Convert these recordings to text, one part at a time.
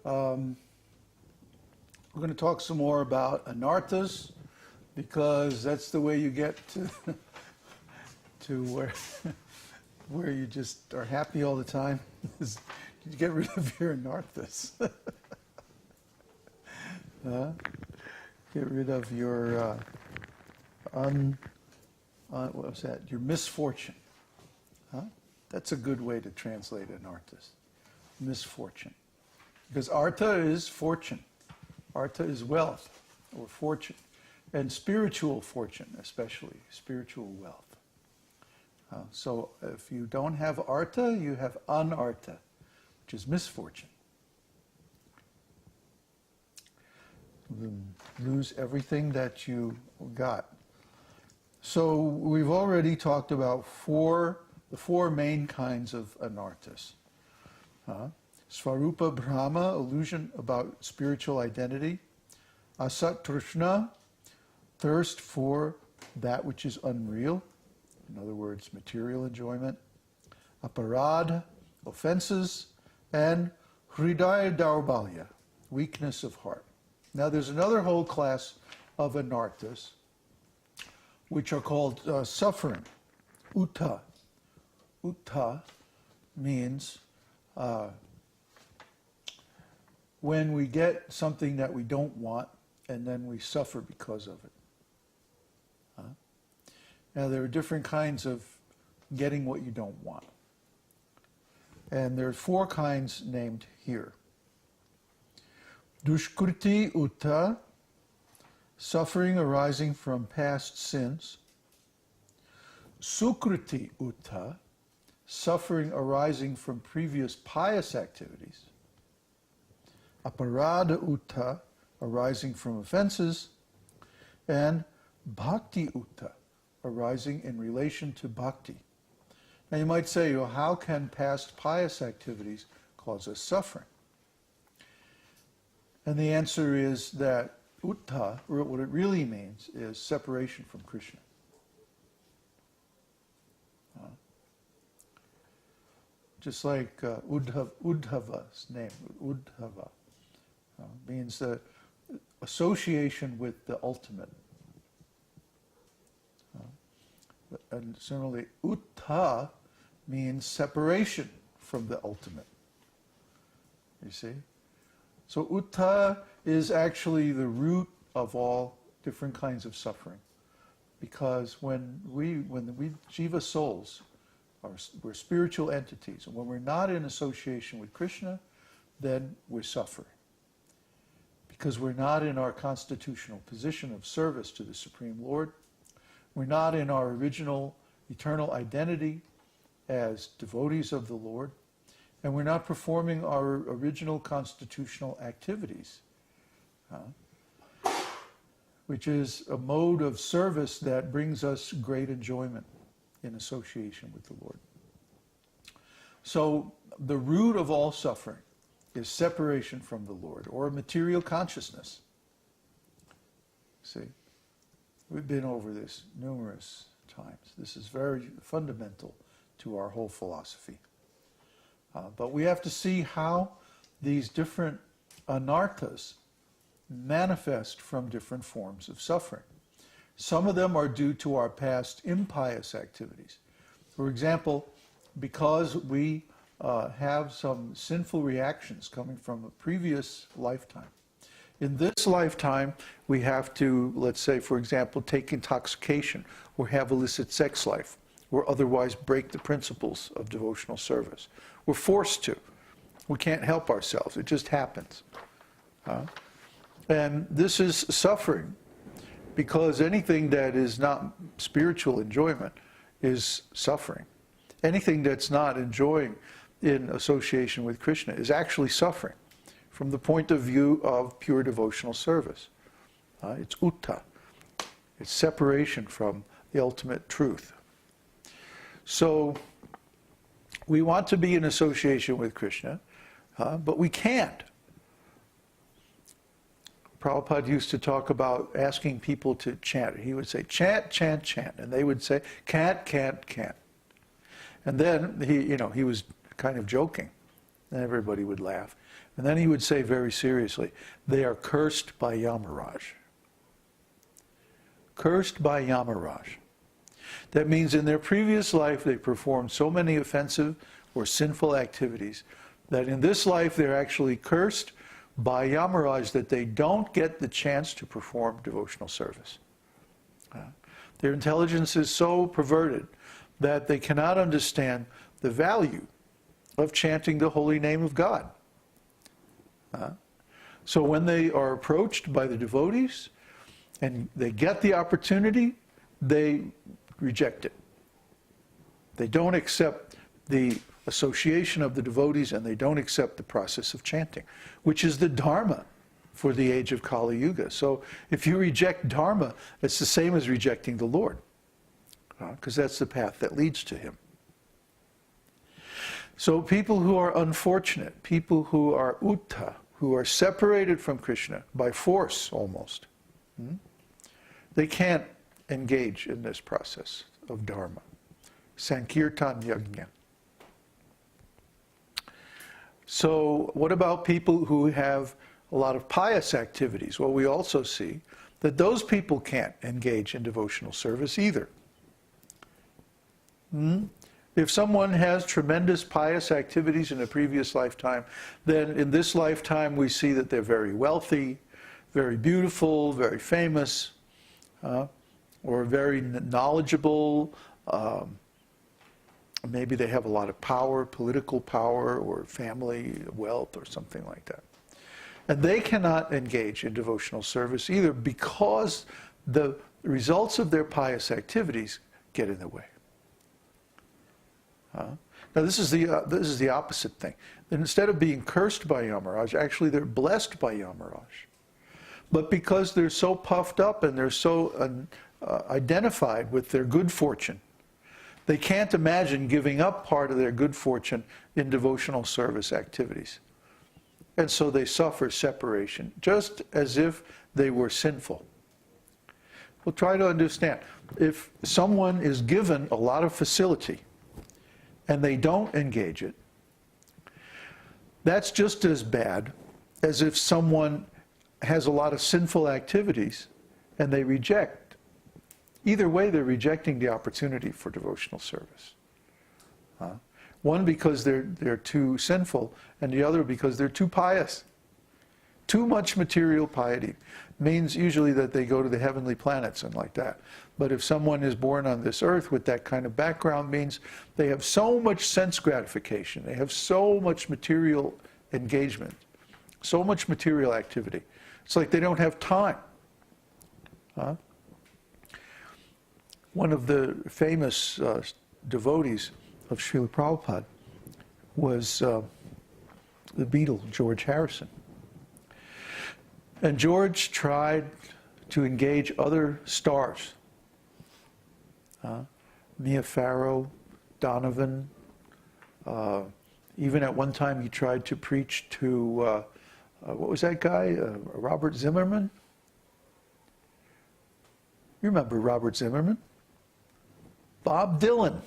We're going to talk some more about anarthas, because that's the way you get to where you just are happy all the time. Is you get rid of your anarthas. Get rid of your what was that? Your misfortune. That's a good way to translate anarthas. Misfortune. Because artha is fortune. Artha is wealth or fortune. And spiritual fortune, especially spiritual wealth. So if you don't have artha, you have anartha, which is misfortune. You lose everything that you got. So we've already talked about the four main kinds of anarthas. Svarupa Brahma, illusion about spiritual identity. Asat-trishna, thirst for that which is unreal, in other words, material enjoyment. Aparādha, offenses, and hridaya daurbalya, weakness of heart. Now there's another whole class of anarthas, which are called suffering. Uttha. Uttha means when we get something that we don't want, and then we suffer because of it. Now there are different kinds of getting what you don't want. And there are four kinds named here. Duṣkṛti-uttha, suffering arising from past sins. Sukṛti-uttha, suffering arising from previous pious activities. Aparādha-uttha, arising from offenses. And bhakti-uttha, arising in relation to bhakti. Now you might say, well, how can past pious activities cause us suffering? And the answer is that uttha, what it really means, is separation from Kṛṣṇa. Just like Uddhava's name, Uddhava, means the association with the ultimate. And similarly, uttha means separation from the ultimate. You see? So uttha is actually the root of all different kinds of suffering. Because when we jiva souls, we're spiritual entities, and when we're not in association with Kṛṣṇa, then we're suffering. Because we're not in our constitutional position of service to the Supreme Lord. We're not in our original eternal identity as devotees of the Lord, and we're not performing our original constitutional activities, which is a mode of service that brings us great enjoyment in association with the Lord. So the root of all suffering is separation from the Lord, or material consciousness. See? We've been over this numerous times. This is very fundamental to our whole philosophy. But we have to see how these different anarthas manifest from different forms of suffering. Some of them are due to our past impious activities. For example, because we have some sinful reactions coming from a previous lifetime. In this lifetime, we have to, let's say, for example, take intoxication or have illicit sex life or otherwise break the principles of devotional service. We're forced to. We can't help ourselves. It just happens. And this is suffering, because anything that is not spiritual enjoyment is suffering. Anything that's not enjoying in association with Kṛṣṇa is actually suffering, from the point of view of pure devotional service. It's uttha. It's separation from the ultimate truth. So we want to be in association with Kṛṣṇa, but we can't. Prabhupada used to talk about asking people to chant. He would say, chant, chant, chant. And they would say, can't, can't, can't. And then he was kind of joking. And everybody would laugh. And then he would say very seriously, they are cursed by Yamaraj. Cursed by Yamaraj. That means in their previous life they performed so many offensive or sinful activities that in this life they're actually cursed by Yamaraj that they don't get the chance to perform devotional service. Their intelligence is so perverted that they cannot understand the value of chanting the holy name of God. So when they are approached by the devotees and they get the opportunity, they reject it. They don't accept the association of the devotees and they don't accept the process of chanting, which is the dharma for the age of Kali Yuga. So if you reject dharma, it's the same as rejecting the Lord, because that's the path that leads to him. So people who are unfortunate, people who are uttha, who are separated from Kṛṣṇa by force almost, they can't engage in this process of dharma. Sankirtan yajna. So what about people who have a lot of pious activities? Well, we also see that those people can't engage in devotional service either. If someone has tremendous pious activities in a previous lifetime, then in this lifetime we see that they're very wealthy, very beautiful, very famous, or very knowledgeable. Maybe they have a lot of power, political power, or family wealth, or something like that. And they cannot engage in devotional service either because the results of their pious activities get in the way. Now this is the opposite thing. Instead of being cursed by Yamaraj, actually they're blessed by Yamaraj. But because they're so puffed up and they're so identified with their good fortune, they can't imagine giving up part of their good fortune in devotional service activities. And so they suffer separation, just as if they were sinful. Well, try to understand. If someone is given a lot of facility and they don't engage it, that's just as bad as if someone has a lot of sinful activities and they reject. Either way, they're rejecting the opportunity for devotional service. One because they're too sinful, and the other because they're too pious. Too much material piety means usually that they go to the heavenly planets and like that. But if someone is born on this earth with that kind of background, means they have so much sense gratification, they have so much material engagement, so much material activity. It's like they don't have time. One of the famous devotees of Srila Prabhupada was the Beatle, George Harrison. And George tried to engage other stars. Mia Farrow, Donovan. Even at one time he tried to preach to, what was that guy? Robert Zimmerman? You remember Robert Zimmerman? Bob Dylan.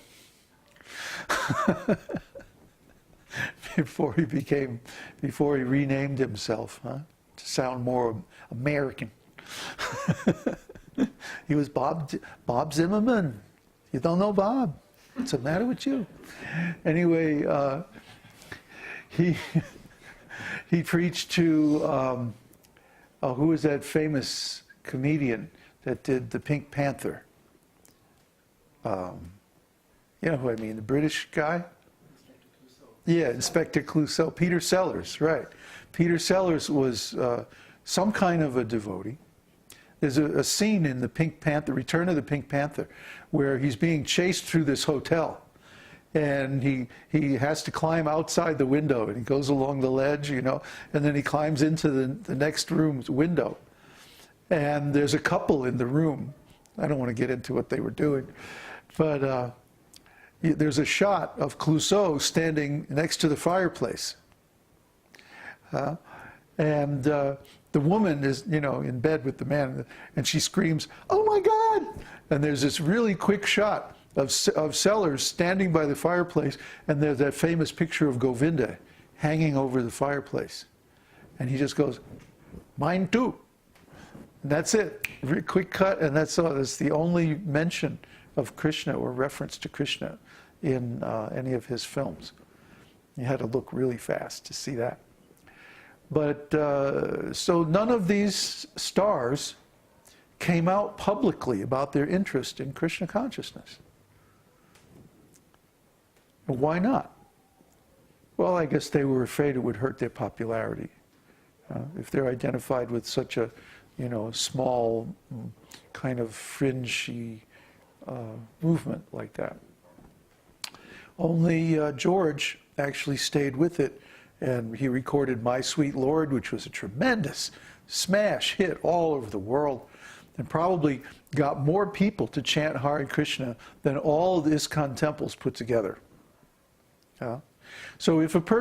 before he renamed himself, to sound more American. He was Bob Zimmerman. You don't know Bob? What's the matter with you? Anyway, he preached to who was that famous comedian that did the Pink Panther? You know who I mean, the British guy? Yeah, Inspector Clouseau. Peter Sellers, right. Peter Sellers was some kind of a devotee. There's a scene in the Pink Panther, Return of the Pink Panther, where he's being chased through this hotel. And he has to climb outside the window, and he goes along the ledge, you know, and then he climbs into the next room's window. And there's a couple in the room. I don't want to get into what they were doing. But there's a shot of Clouseau standing next to the fireplace. And the woman is, you know, in bed with the man, and she screams, "Oh my God!" And there's this really quick shot of Sellers standing by the fireplace, and there's that famous picture of Govinda hanging over the fireplace. And he just goes, "Mine too." And that's it. Very quick cut, and that's all. That's the only mention of Kṛṣṇa or reference to Kṛṣṇa in any of his films. You had to look really fast to see that. But so none of these stars came out publicly about their interest in Kṛṣṇa consciousness. Why not? Well, I guess they were afraid it would hurt their popularity. If they're identified with such a, small, kind of fringy movement like that. Only George actually stayed with it, and he recorded "My Sweet Lord," which was a tremendous smash hit all over the world, and probably got more people to chant Hare Krishna than all the ISKCON temples put together. So if a person